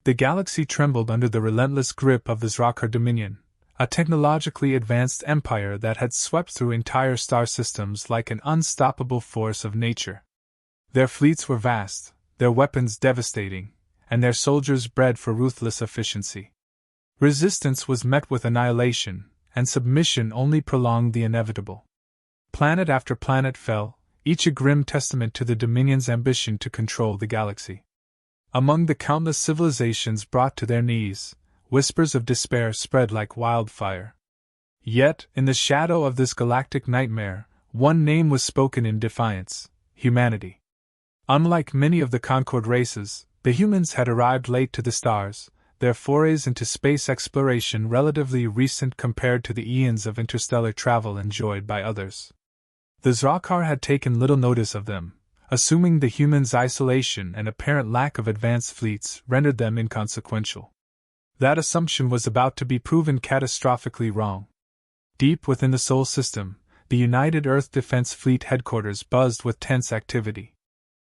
The galaxy trembled under the relentless grip of the Zrakar Dominion, a technologically advanced empire that had swept through entire star systems like an unstoppable force of nature. Their fleets were vast, their weapons devastating, and their soldiers bred for ruthless efficiency. Resistance was met with annihilation, and submission only prolonged the inevitable. Planet after planet fell, each a grim testament to the Dominion's ambition to control the galaxy. Among the countless civilizations brought to their knees, whispers of despair spread like wildfire. Yet, in the shadow of this galactic nightmare, one name was spoken in defiance: humanity. Unlike many of the Concord races, the humans had arrived late to the stars, their forays into space exploration relatively recent compared to the eons of interstellar travel enjoyed by others. The Zrakar had taken little notice of them, assuming the humans' isolation and apparent lack of advanced fleets rendered them inconsequential. That assumption was about to be proven catastrophically wrong. Deep within the Sol system, the United Earth Defense Fleet headquarters buzzed with tense activity.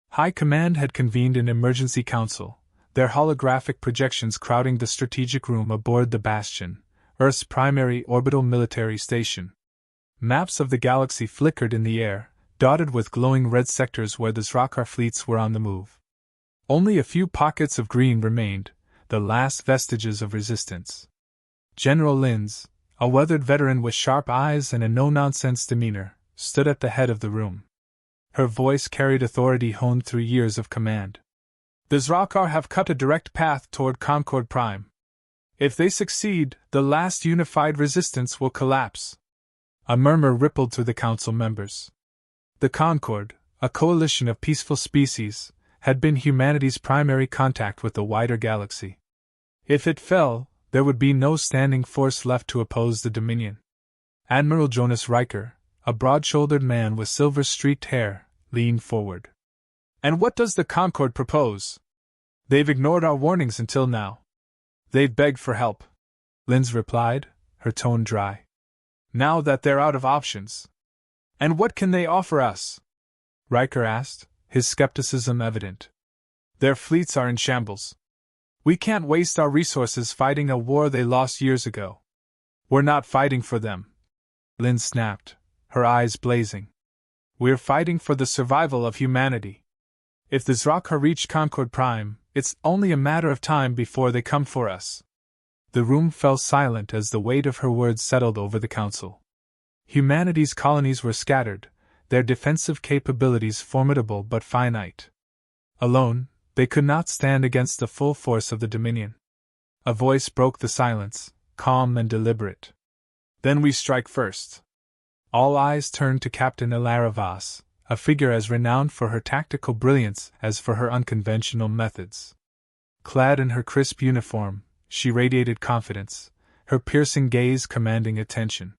High Command had convened an emergency council, their holographic projections crowding the strategic room aboard the Bastion, Earth's primary orbital military station. Maps of the galaxy flickered in the air, dotted with glowing red sectors where the Zrakar fleets were on the move. Only a few pockets of green remained, the last vestiges of resistance. General Linz, a weathered veteran with sharp eyes and a no-nonsense demeanor, stood at the head of the room. Her voice carried authority honed through years of command. The Zrakar have cut a direct path toward Concord Prime. If they succeed, the last unified resistance will collapse. A murmur rippled through the council members. The Concord, a coalition of peaceful species, had been humanity's primary contact with the wider galaxy. If it fell, there would be no standing force left to oppose the Dominion. Admiral Jonas Riker, a broad-shouldered man with silver-streaked hair, leaned forward. "And what does the Concord propose? They've ignored our warnings until now." "They've begged for help," Linz replied, her tone dry. "Now that they're out of options." "And what can they offer us?" Riker asked, his skepticism evident. "Their fleets are in shambles. We can't waste our resources fighting a war they lost years ago." "We're not fighting for them," Linz snapped, her eyes blazing. "We're fighting for the survival of humanity. If the Zrakar reach Concord Prime, it's only a matter of time before they come for us." The room fell silent as the weight of her words settled over the council. Humanity's colonies were scattered, their defensive capabilities formidable but finite. Alone, they could not stand against the full force of the Dominion. A voice broke the silence, calm and deliberate. "Then we strike first." All eyes turned to Captain Ilara Voss, a figure as renowned for her tactical brilliance as for her unconventional methods. Clad in her crisp uniform, she radiated confidence, her piercing gaze commanding attention.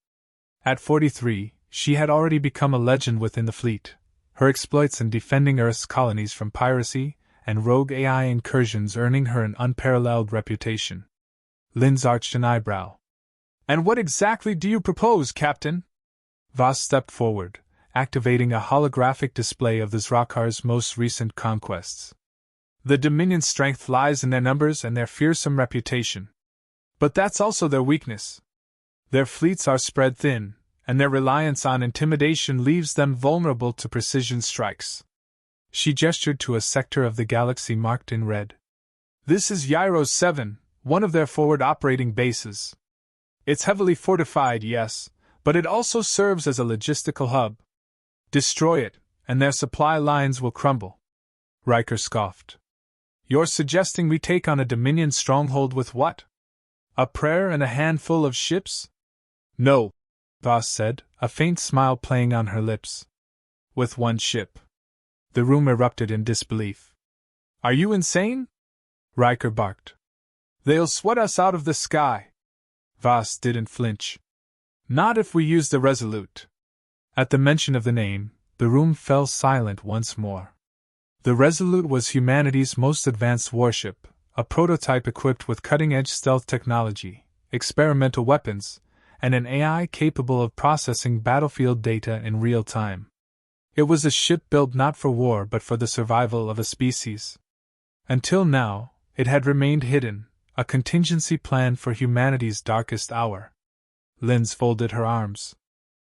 At 43, she had already become a legend within the fleet, her exploits in defending Earth's colonies from piracy and rogue AI incursions earning her an unparalleled reputation. Linz arched an eyebrow. "And what exactly do you propose, Captain?" Voss stepped forward, activating a holographic display of the Zrakar's most recent conquests. "The Dominion's strength lies in their numbers and their fearsome reputation. But that's also their weakness. Their fleets are spread thin, and their reliance on intimidation leaves them vulnerable to precision strikes." She gestured to a sector of the galaxy marked in red. "This is Yairos 7, one of their forward operating bases. It's heavily fortified, yes, but it also serves as a logistical hub. Destroy it, and their supply lines will crumble." Riker scoffed. "You're suggesting we take on a Dominion stronghold with what? A prayer and a handful of ships?" "No," Voss said, a faint smile playing on her lips. "With one ship." The room erupted in disbelief. "Are you insane?" Riker barked. "They'll sweat us out of the sky." Voss didn't flinch. "Not if we use the Resolute." At the mention of the name, the room fell silent once more. The Resolute was humanity's most advanced warship, a prototype equipped with cutting-edge stealth technology, experimental weapons, and an AI capable of processing battlefield data in real time. It was a ship built not for war but for the survival of a species. Until now, It had remained hidden, a contingency plan for humanity's darkest hour. Linz folded her arms.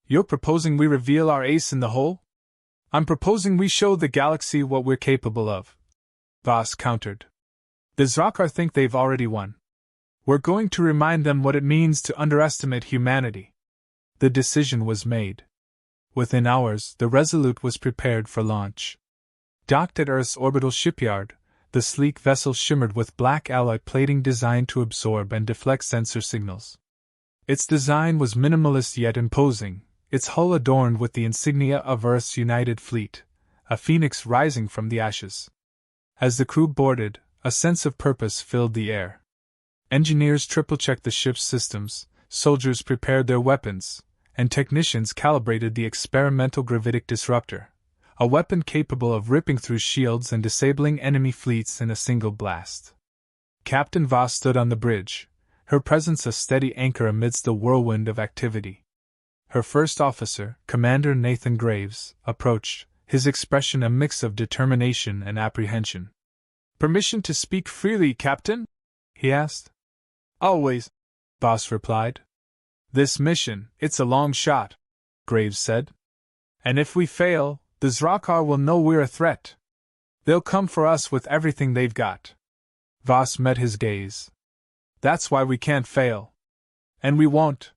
You're proposing we reveal our ace in the hole? I'm proposing we show the galaxy what we're capable of, Voss countered. The Zrakar think they've already won. We're going to remind them what it means to underestimate humanity. The decision was made. Within hours, the Resolute was prepared for launch. Docked at Earth's orbital shipyard, the sleek vessel shimmered with black alloy plating designed to absorb and deflect sensor signals. Its design was minimalist yet imposing, its hull adorned with the insignia of Earth's united fleet, a phoenix rising from the ashes. As the crew boarded, a sense of purpose filled the air. Engineers triple-checked the ship's systems, soldiers prepared their weapons, and technicians calibrated the experimental gravitic disruptor, a weapon capable of ripping through shields and disabling enemy fleets in a single blast. Captain Voss stood on the bridge, her presence a steady anchor amidst the whirlwind of activity. Her first officer, Commander Nathan Graves, approached, his expression a mix of determination and apprehension. "Permission to speak freely, Captain?" he asked. "Always," Voss replied. "This mission, it's a long shot," Graves said. "And if we fail, the Zrakar will know we're a threat. They'll come for us with everything they've got." Voss met his gaze. "That's why we can't fail. And we won't.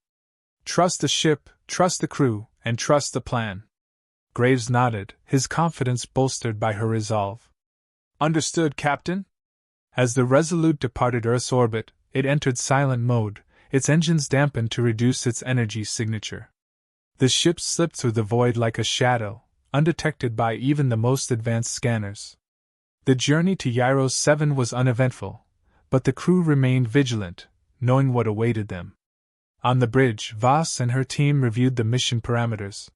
Trust the ship, trust the crew, and trust the plan." Graves nodded, his confidence bolstered by her resolve. "Understood, Captain." As the Resolute departed Earth's orbit, it entered silent mode, its engines dampened to reduce its energy signature. The ship slipped through the void like a shadow, undetected by even the most advanced scanners. The journey to Gyros 7 was uneventful, but the crew remained vigilant, knowing what awaited them. On the bridge, Voss and her team reviewed the mission parameters.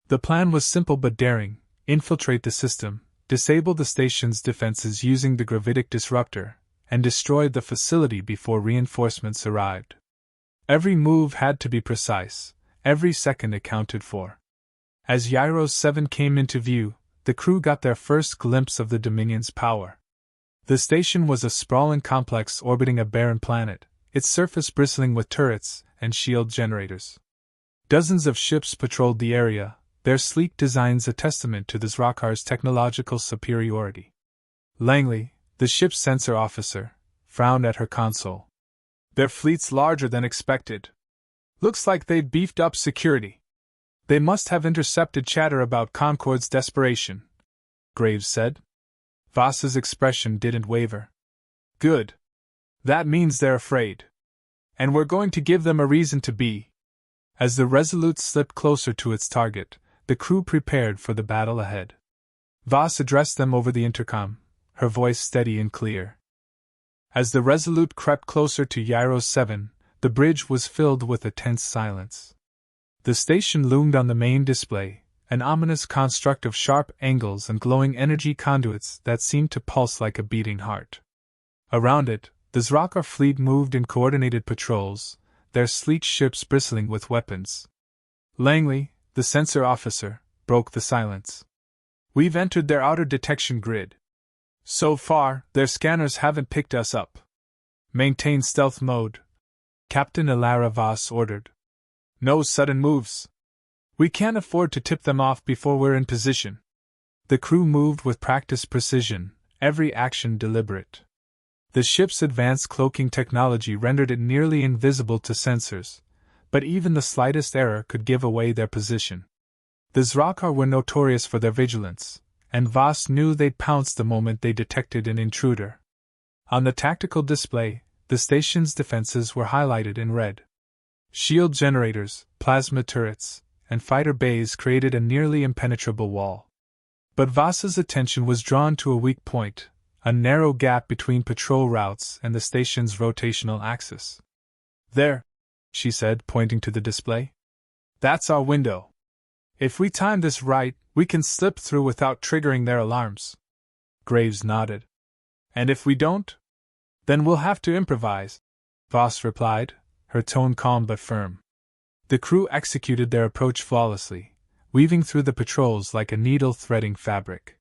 The plan was simple but daring: infiltrate the system, disable the station's defenses using the gravitic disruptor, and destroy the facility before reinforcements arrived. Every move had to be precise, every second accounted for. As Gyros 7 came into view, the crew got their first glimpse of the Dominion's power. The station was a sprawling complex orbiting a barren planet, its surface bristling with turrets and shield generators. Dozens of ships patrolled the area, their sleek designs a testament to the Zrakar's technological superiority. Langley, the ship's sensor officer, frowned at her console. "Their fleet's larger than expected. Looks like they've beefed up security. They must have intercepted chatter about Concord's desperation," Graves said. Voss's expression didn't waver. "Good. That means they're afraid. And we're going to give them a reason to be." As the Resolute slipped closer to its target, the crew prepared for the battle ahead. Voss addressed them over the intercom, her voice steady and clear. As the Resolute crept closer to Gyros 7, the bridge was filled with a tense silence. The station loomed on the main display, an ominous construct of sharp angles and glowing energy conduits that seemed to pulse like a beating heart. Around it, the Zrakar fleet moved in coordinated patrols, their sleek ships bristling with weapons. Langley, the sensor officer, broke the silence. "We've entered their outer detection grid. So far, their scanners haven't picked us up. Maintain stealth mode," Captain Ilara Voss ordered. "No sudden moves. We can't afford to tip them off before we're in position." The crew moved with practiced precision, every action deliberate. The ship's advanced cloaking technology rendered it nearly invisible to sensors, but even the slightest error could give away their position. The Zrakar were notorious for their vigilance, and Voss knew they'd pounce the moment they detected an intruder. On the tactical display, the station's defenses were highlighted in red. Shield generators, plasma turrets, and fighter bays created a nearly impenetrable wall. But Voss's attention was drawn to a weak point, a narrow gap between patrol routes and the station's rotational axis. "There," she said, pointing to the display. "That's our window. If we time this right, we can slip through without triggering their alarms." Graves nodded. "And if we don't? Then we'll have to improvise," Voss replied, her tone calm but firm. The crew executed their approach flawlessly, weaving through the patrols like a needle threading fabric.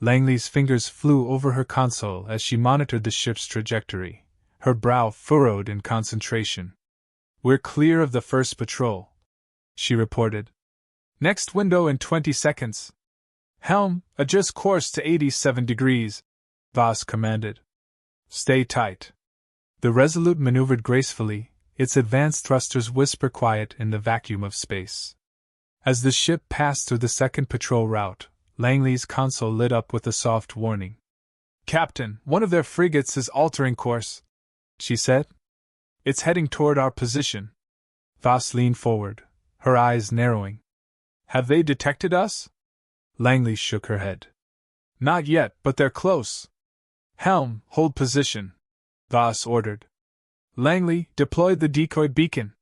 Langley's fingers flew over her console as she monitored the ship's trajectory, her brow furrowed in concentration. "We're clear of the first patrol," she reported. "Next window in 20 seconds. Helm, adjust course to 87 degrees, Voss commanded. "Stay tight." The Resolute maneuvered gracefully, its advanced thrusters whisper quiet in the vacuum of space. As the ship passed through the second patrol route, Langley's console lit up with a soft warning. "Captain, one of their frigates is altering course," she said. "It's heading toward our position." Voss leaned forward, her eyes narrowing. "Have they detected us?" Langley shook her head. "Not yet, but they're close." "Helm, hold position," Voss ordered. Langley deployed the decoy beacon.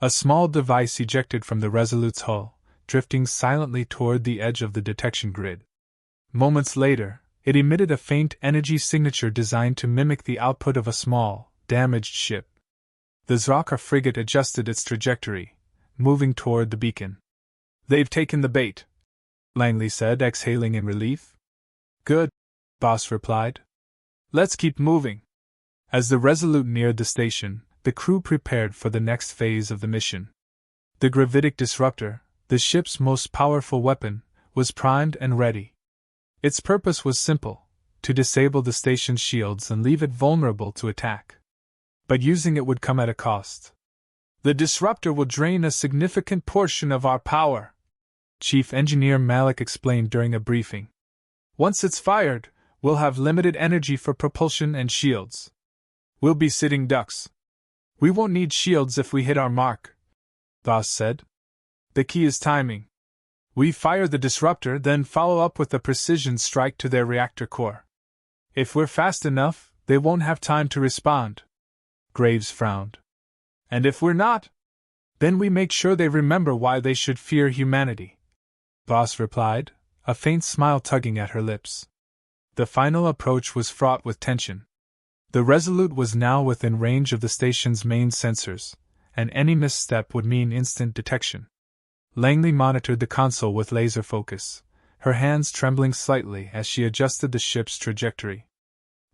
A small device ejected from the Resolute's hull, drifting silently toward the edge of the detection grid. Moments later, it emitted a faint energy signature designed to mimic the output of a small, damaged ship. The Zrakar frigate adjusted its trajectory, moving toward the beacon. "They've taken the bait," Langley said, exhaling in relief. "Good," Voss replied. "Let's keep moving." As the Resolute neared the station, the crew prepared for the next phase of the mission. The gravitic disruptor, the ship's most powerful weapon, was primed and ready. Its purpose was simple: to disable the station's shields and leave it vulnerable to attack. But using it would come at a cost. "The disruptor will drain a significant portion of our power," Chief Engineer Malik explained during a briefing. "Once it's fired, we'll have limited energy for propulsion and shields. We'll be sitting ducks." "We won't need shields if we hit our mark," Voss said. "The key is timing. We fire the disruptor, then follow up with a precision strike to their reactor core. If we're fast enough, they won't have time to respond." Graves frowned. "And if we're not? Then we make sure they remember why they should fear humanity," Voss replied, a faint smile tugging at her lips. The final approach was fraught with tension. The Resolute was now within range of the station's main sensors, and any misstep would mean instant detection. Langley monitored the console with laser focus, her hands trembling slightly as she adjusted the ship's trajectory.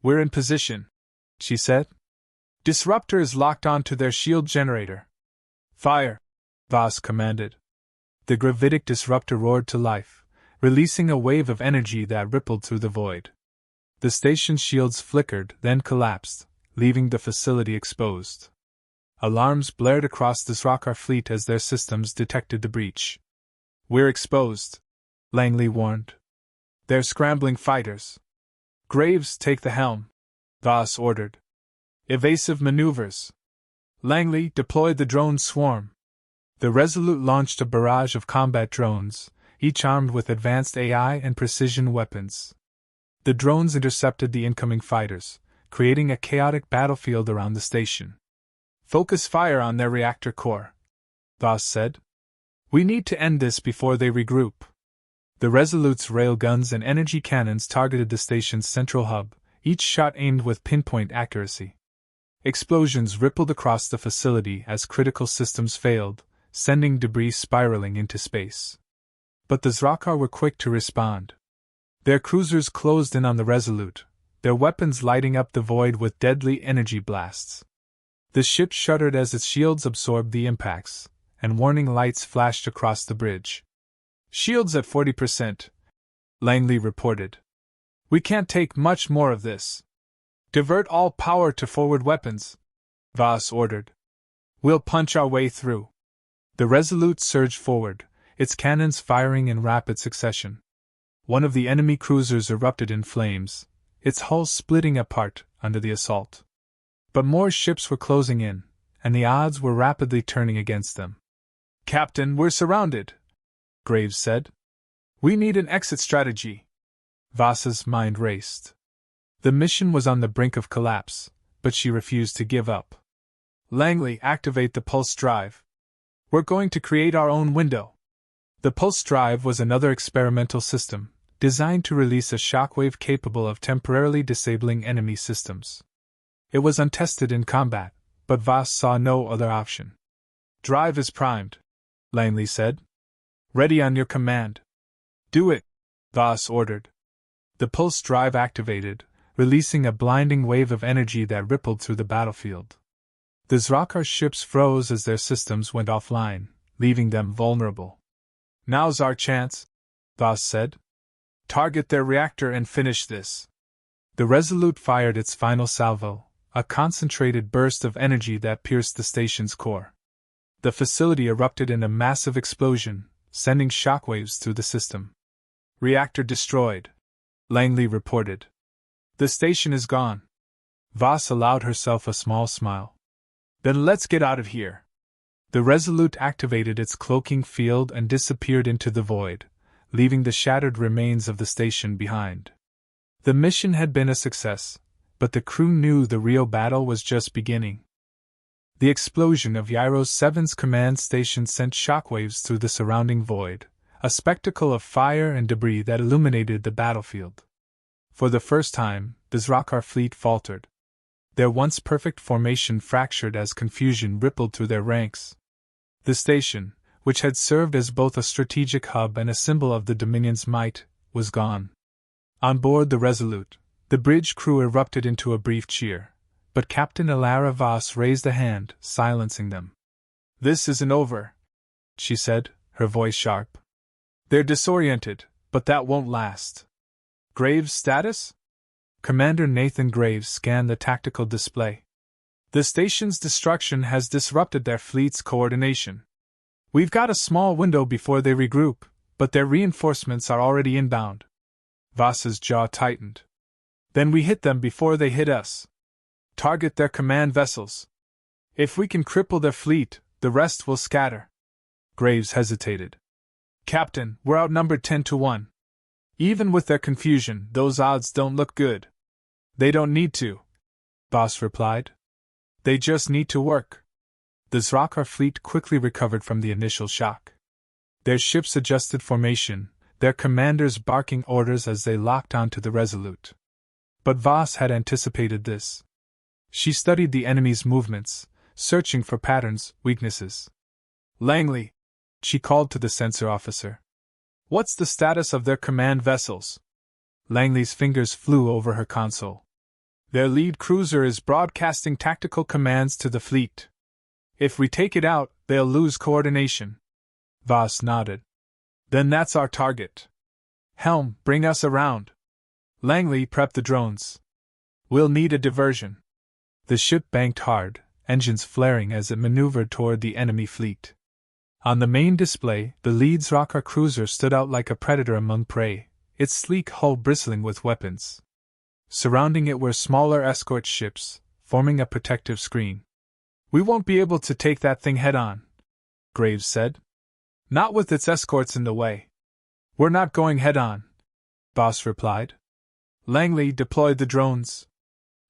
"We're in position," she said. "Disruptor is locked onto their shield generator." "Fire," Voss commanded. The gravitic disruptor roared to life, releasing a wave of energy that rippled through the void. The station's shields flickered, then collapsed, leaving the facility exposed. Alarms blared across the Zrakar fleet as their systems detected the breach. "We're exposed," Langley warned. "They're scrambling fighters." "Graves, take the helm," Voss ordered. "Evasive maneuvers." Langley deployed the drone swarm. The Resolute launched a barrage of combat drones, each armed with advanced AI and precision weapons. The drones intercepted the incoming fighters, creating a chaotic battlefield around the station. "Focus fire on their reactor core," Voss said. "We need to end this before they regroup." The Resolute's railguns and energy cannons targeted the station's central hub, each shot aimed with pinpoint accuracy. Explosions rippled across the facility as critical systems failed, sending debris spiraling into space. But the Zrakar were quick to respond. Their cruisers closed in on the Resolute, their weapons lighting up the void with deadly energy blasts. The ship shuddered as its shields absorbed the impacts, and warning lights flashed across the bridge. "Shields at 40%, Langley reported. "We can't take much more of this. Divert all power to forward weapons," Voss ordered. "We'll punch our way through." The Resolute surged forward, its cannons firing in rapid succession. One of the enemy cruisers erupted in flames, its hull splitting apart under the assault. But more ships were closing in, and the odds were rapidly turning against them. "Captain, we're surrounded," Graves said. "We need an exit strategy." Voss's mind raced. The mission was on the brink of collapse, but she refused to give up. "Langley, activate the pulse drive. We're going to create our own window." The pulse drive was another experimental system, designed to release a shockwave capable of temporarily disabling enemy systems. It was untested in combat, but Voss saw no other option. "Drive is primed," Langley said. "Ready on your command." "Do it," Voss ordered. The pulse drive activated, releasing a blinding wave of energy that rippled through the battlefield. The Zrakar ships froze as their systems went offline, leaving them vulnerable. "Now's our chance," Voss said. "Target their reactor and finish this." The Resolute fired its final salvo, a concentrated burst of energy that pierced the station's core. The facility erupted in a massive explosion, sending shockwaves through the system. "Reactor destroyed," Langley reported. "The station is gone." Voss allowed herself a small smile. "Then let's get out of here." The Resolute activated its cloaking field and disappeared into the void, leaving the shattered remains of the station behind. The mission had been a success, but the crew knew the real battle was just beginning. The explosion of Gyro 7's command station sent shockwaves through the surrounding void, a spectacle of fire and debris that illuminated the battlefield. For the first time, the Zrakar fleet faltered. Their once perfect formation fractured as confusion rippled through their ranks. The station, which had served as both a strategic hub and a symbol of the Dominion's might, was gone. On board the Resolute, the bridge crew erupted into a brief cheer, but Captain Ilara Voss raised a hand, silencing them. "This isn't over," she said, her voice sharp. "They're disoriented, but that won't last." "Graves' status?" Commander Nathan Graves scanned the tactical display. "The station's destruction has disrupted their fleet's coordination. We've got a small window before they regroup, but their reinforcements are already inbound." Voss's jaw tightened. "Then we hit them before they hit us. Target their command vessels. If we can cripple their fleet, the rest will scatter." Graves hesitated. "Captain, we're outnumbered 10-1. Even with their confusion, those odds don't look good." "They don't need to," Voss replied. "They just need to work." The Zrakar fleet quickly recovered from the initial shock. Their ships adjusted formation, their commanders barking orders as they locked onto the Resolute. But Voss had anticipated this. She studied the enemy's movements, searching for patterns, weaknesses. "Langley," she called to the sensor officer. "What's the status of their command vessels?" Langley's fingers flew over her console. "Their lead cruiser is broadcasting tactical commands to the fleet. If we take it out, they'll lose coordination." Voss nodded. "Then that's our target. Helm, bring us around." Langley, prep the drones. "We'll need a diversion." The ship banked hard, engines flaring as it maneuvered toward the enemy fleet. On the main display, the lead Zrakar cruiser stood out like a predator among prey, its sleek hull bristling with weapons. Surrounding it were smaller escort ships, forming a protective screen. "We won't be able to take that thing head-on," Graves said. "Not with its escorts in the way." "We're not going head-on," Voss replied. Langley deployed the drones.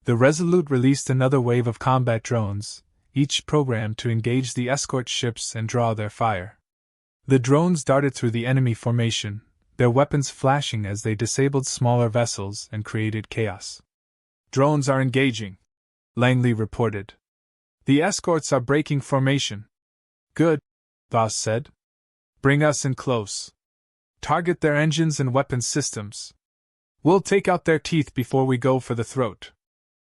The Resolute released another wave of combat drones, each programmed to engage the escort ships and draw their fire. The drones darted through the enemy formation, their weapons flashing as they disabled smaller vessels and created chaos. "Drones are engaging," Langley reported. "The escorts are breaking formation." "Good," Voss said. "Bring us in close. Target their engines and weapons systems. We'll take out their teeth before we go for the throat."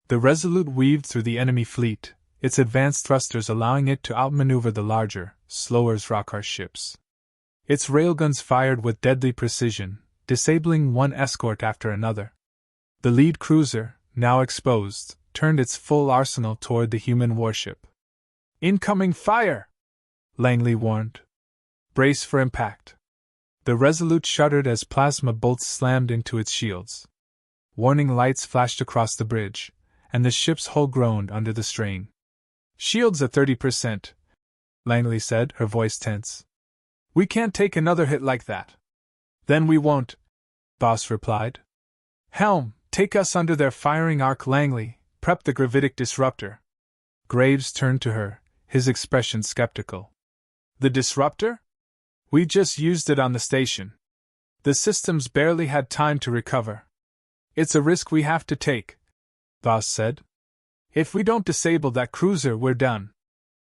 The Resolute weaved through the enemy fleet, its advanced thrusters allowing it to outmaneuver the larger, slower Zrakar ships. Its railguns fired with deadly precision, disabling one escort after another. The lead cruiser, now exposed, turned its full arsenal toward the human warship. "Incoming fire!" Langley warned. "Brace for impact." The Resolute shuddered as plasma bolts slammed into its shields. Warning lights flashed across the bridge, and the ship's hull groaned under the strain. "Shields at 30%, Langley said, her voice tense. "We can't take another hit like that." "Then we won't," Voss replied. "Helm, take us under their firing arc. Langley, prep the gravitic disruptor." Graves turned to her, his expression skeptical. "The disruptor? We just used it on the station. The systems barely had time to recover." "It's a risk we have to take," Voss said. "If we don't disable that cruiser, we're done."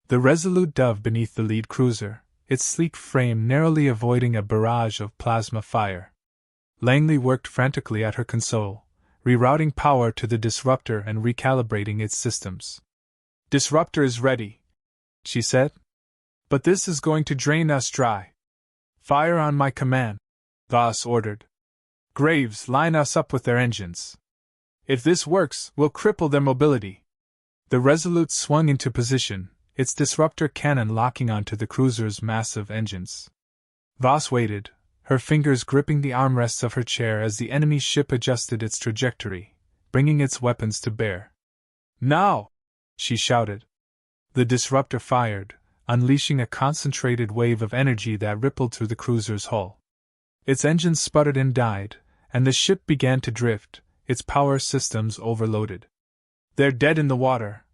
The Resolute dove beneath the lead cruiser, its sleek frame narrowly avoiding a barrage of plasma fire. Langley worked frantically at her console, rerouting power to the disruptor and recalibrating its systems. "Disruptor is ready," she said. "But this is going to drain us dry." "Fire on my command," Voss ordered. "Graves, line us up with their engines. If this works, we'll cripple their mobility." The Resolute swung into position, its disruptor cannon locking onto the cruiser's massive engines. Voss waited, her fingers gripping the armrests of her chair as the enemy ship adjusted its trajectory, bringing its weapons to bear. "Now!" she shouted. The disruptor fired, unleashing a concentrated wave of energy that rippled through the cruiser's hull. Its engines sputtered and died, and the ship began to drift, its power systems overloaded. "They're dead in the water,"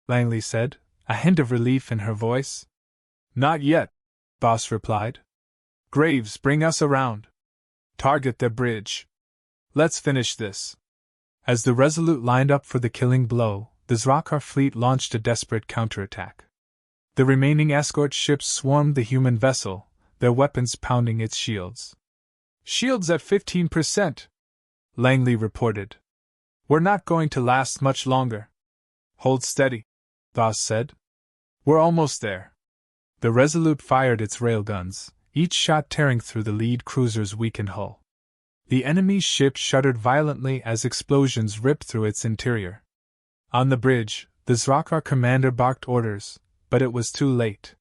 Langley said, a hint of relief in her voice. "Not yet," Voss replied. "Graves, bring us around. Target their bridge. Let's finish this." As the Resolute lined up for the killing blow, the Zrakar fleet launched a desperate counterattack. The remaining escort ships swarmed the human vessel, their weapons pounding its shields. "Shields at 15%, Langley reported. "We're not going to last much longer." "Hold steady," Voss said. "We're almost there." The Resolute fired its railguns, each shot tearing through the lead cruiser's weakened hull. The enemy's ship shuddered violently as explosions ripped through its interior. On the bridge, the Zrakar commander barked orders, but it was too late.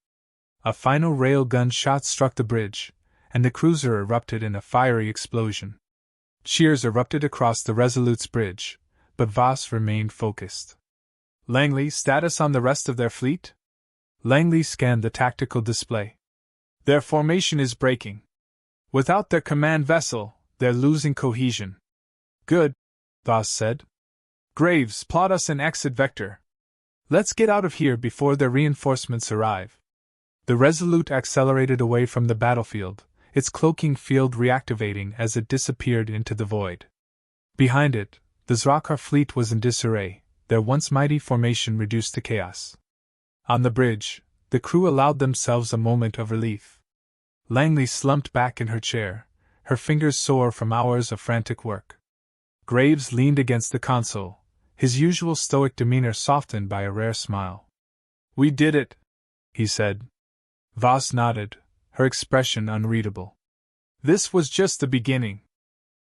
A final railgun shot struck the bridge, and the cruiser erupted in a fiery explosion. Cheers erupted across the Resolute's bridge, but Voss remained focused. "Langley, status on the rest of their fleet?" Langley scanned the tactical display. "Their formation is breaking. Without their command vessel, they're losing cohesion." "Good," Voss said. "Graves, plot us an exit vector. Let's get out of here before their reinforcements arrive." The Resolute accelerated away from the battlefield, its cloaking field reactivating as it disappeared into the void. Behind it, the Zrakar fleet was in disarray, their once mighty formation reduced to chaos. On the bridge, the crew allowed themselves a moment of relief. Langley slumped back in her chair, her fingers sore from hours of frantic work. Graves leaned against the console, his usual stoic demeanor softened by a rare smile. "We did it," he said. Voss nodded, her expression unreadable. "This was just the beginning.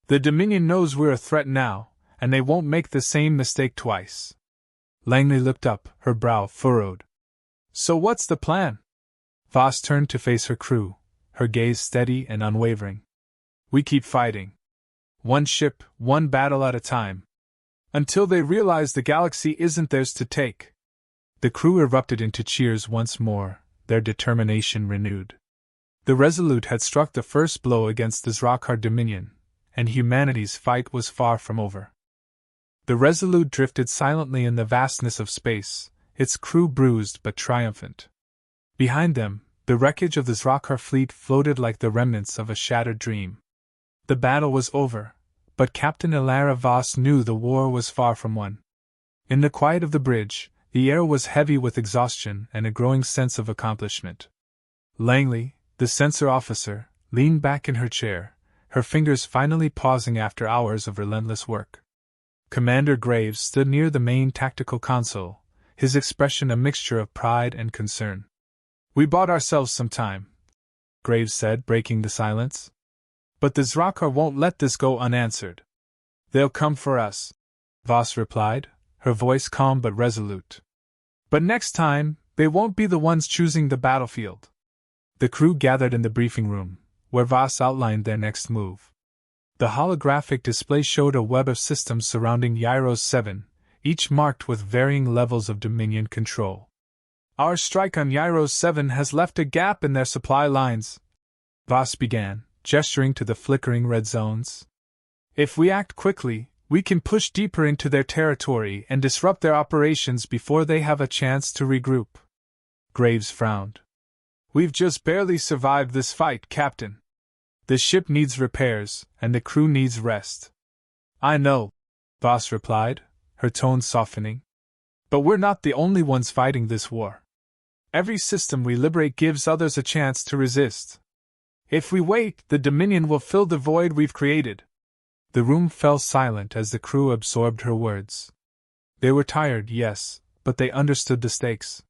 The Dominion knows we're a threat now, and they won't make the same mistake twice." Langley looked up, her brow furrowed. "So what's the plan?" Voss turned to face her crew, her gaze steady and unwavering. "We keep fighting. One ship, one battle at a time. Until they realize the galaxy isn't theirs to take." The crew erupted into cheers once more, their determination renewed. The Resolute had struck the first blow against the Zrakar Dominion, and humanity's fight was far from over. The Resolute drifted silently in the vastness of space, its crew bruised but triumphant. Behind them, the wreckage of the Zrakar fleet floated like the remnants of a shattered dream. The battle was over, but Captain Ilara Voss knew the war was far from won. In the quiet of the bridge, the air was heavy with exhaustion and a growing sense of accomplishment. Langley, the censor officer, leaned back in her chair, her fingers finally pausing after hours of relentless work. Commander Graves stood near the main tactical console, his expression a mixture of pride and concern. "We bought ourselves some time," Graves said, breaking the silence. "But the Zrakar won't let this go unanswered." "They'll come for us," Voss replied, her voice calm but resolute. "But next time, they won't be the ones choosing the battlefield." The crew gathered in the briefing room, where Voss outlined their next move. The holographic display showed a web of systems surrounding Yairos 7, each marked with varying levels of Dominion control. "Our strike on Yairos 7 has left a gap in their supply lines," Voss began, gesturing to the flickering red zones. "If we act quickly, we can push deeper into their territory and disrupt their operations before they have a chance to regroup." Graves frowned. "We've just barely survived this fight, Captain. The ship needs repairs, and the crew needs rest." "I know," Voss replied, her tone softening. "But we're not the only ones fighting this war. Every system we liberate gives others a chance to resist. If we wait, the Dominion will fill the void we've created. The room fell silent as the crew absorbed her words. They were tired, yes, but they understood the stakes.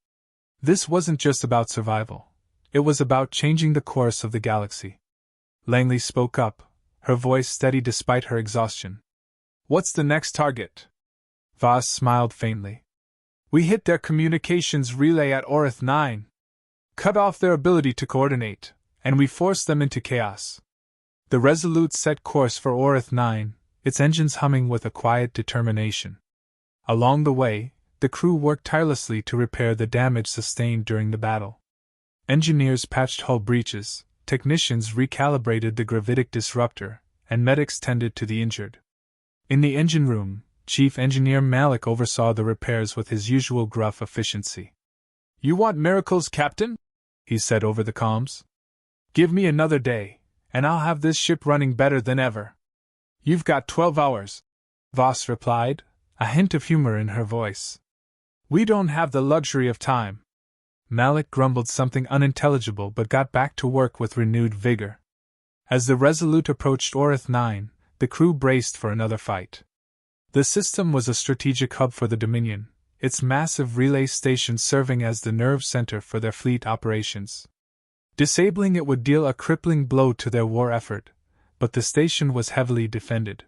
This wasn't just about survival. It was about changing the course of the galaxy. Langley spoke up, her voice steady despite her exhaustion. What's the next target? Voss smiled faintly. We hit their communications relay at Orith 9. Cut off their ability to coordinate, and we force them into chaos. The Resolute set course for Orith 9, its engines humming with a quiet determination. Along the way, the crew worked tirelessly to repair the damage sustained during the battle. Engineers patched hull breaches, technicians recalibrated the gravitic disruptor, and medics tended to the injured. In the engine room, Chief Engineer Malik oversaw the repairs with his usual gruff efficiency. You want miracles, Captain? He said over the comms. Give me another day, and I'll have this ship running better than ever. You've got 12 hours, Voss replied, a hint of humor in her voice. We don't have the luxury of time. Malik grumbled something unintelligible but got back to work with renewed vigor. As the Resolute approached Orith 9, the crew braced for another fight. The system was a strategic hub for the Dominion, its massive relay station serving as the nerve center for their fleet operations. Disabling it would deal a crippling blow to their war effort, but the station was heavily defended.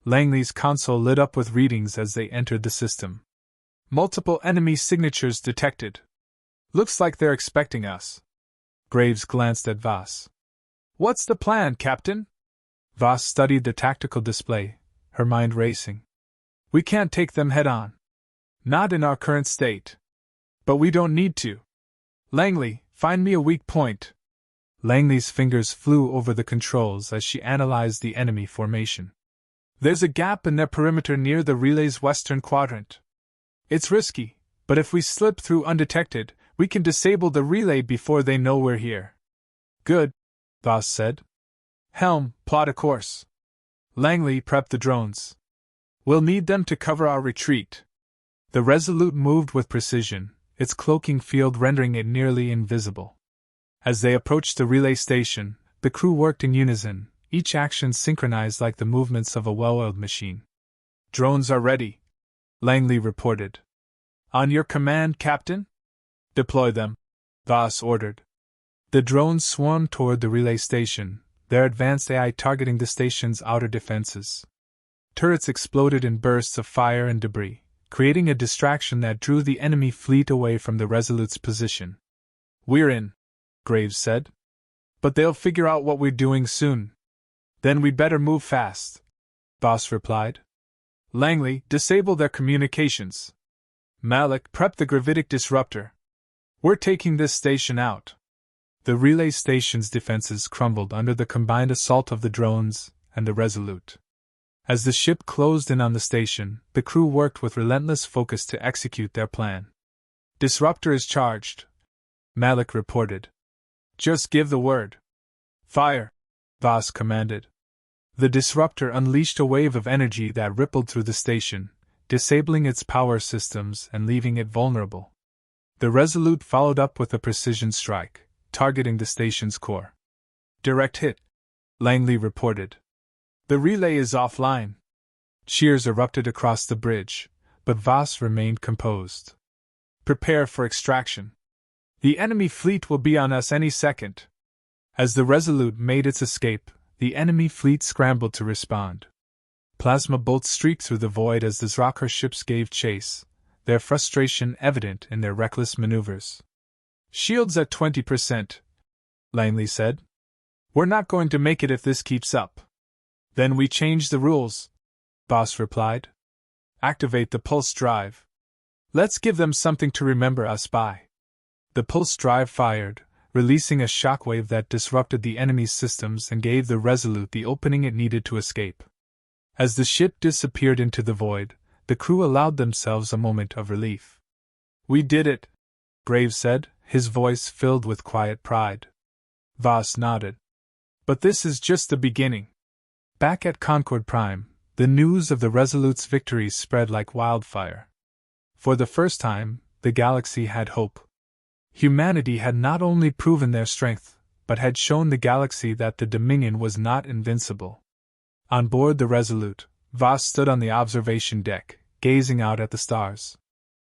Langley's console lit up with readings as they entered the system. Multiple enemy signatures detected. Looks like they're expecting us. Graves glanced at Voss. What's the plan, Captain? Voss studied the tactical display, her mind racing. We can't take them head on. Not in our current state. But we don't need to. Langley, find me a weak point. Langley's fingers flew over the controls as she analyzed the enemy formation. There's a gap in their perimeter near the relay's western quadrant. It's risky, but if we slip through undetected, we can disable the relay before they know we're here. Good, Voss said. Helm, plot a course. Langley, prep the drones. We'll need them to cover our retreat. The Resolute moved with precision, its cloaking field rendering it nearly invisible. As they approached the relay station, the crew worked in unison, each action synchronized like the movements of a well-oiled machine. Drones are ready, Langley reported. On your command, Captain? Deploy them, Voss ordered. The drones swarmed toward the relay station, their advanced AI targeting the station's outer defenses. Turrets exploded in bursts of fire and debris, creating a distraction that drew the enemy fleet away from the Resolute's position. We're in, Graves said. But they'll figure out what we're doing soon. Then we'd better move fast, Voss replied. Langley, disable their communications. Malik, prep the gravitic disruptor. We're taking this station out. The relay station's defenses crumbled under the combined assault of the drones and the Resolute. As the ship closed in on the station, the crew worked with relentless focus to execute their plan. Disruptor is charged, Malik reported. Just give the word. Fire, Voss commanded. The disruptor unleashed a wave of energy that rippled through the station, disabling its power systems and leaving it vulnerable. The Resolute followed up with a precision strike, targeting the station's core. Direct hit, Langley reported. The relay is offline. Cheers erupted across the bridge, but Voss remained composed. Prepare for extraction. The enemy fleet will be on us any second. As the Resolute made its escape, the enemy fleet scrambled to respond. Plasma bolts streaked through the void as the Zrakar ships gave chase, their frustration evident in their reckless maneuvers. Shields at 20%, Langley said. We're not going to make it if this keeps up. Then we change the rules, Voss replied. Activate the pulse drive. Let's give them something to remember us by. The pulse drive fired, releasing a shockwave that disrupted the enemy's systems and gave the Resolute the opening it needed to escape. As the ship disappeared into the void, the crew allowed themselves a moment of relief. We did it, Graves said, his voice filled with quiet pride. Voss nodded. But this is just the beginning. Back at Concord Prime, the news of the Resolute's victory spread like wildfire. For the first time, the galaxy had hope. Humanity had not only proven their strength, but had shown the galaxy that the Dominion was not invincible. On board the Resolute, Voss stood on the observation deck, gazing out at the stars.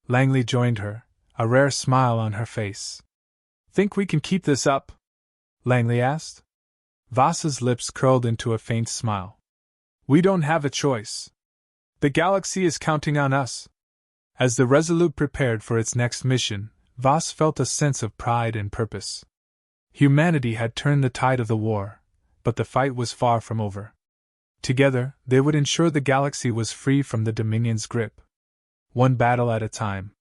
Langley joined her, a rare smile on her face. "Think we can keep this up?" Langley asked. Voss's lips curled into a faint smile. "We don't have a choice. The galaxy is counting on us." As the Resolute prepared for its next mission, Voss felt a sense of pride and purpose. Humanity had turned the tide of the war, but the fight was far from over. Together, they would ensure the galaxy was free from the Dominion's grip. One battle at a time,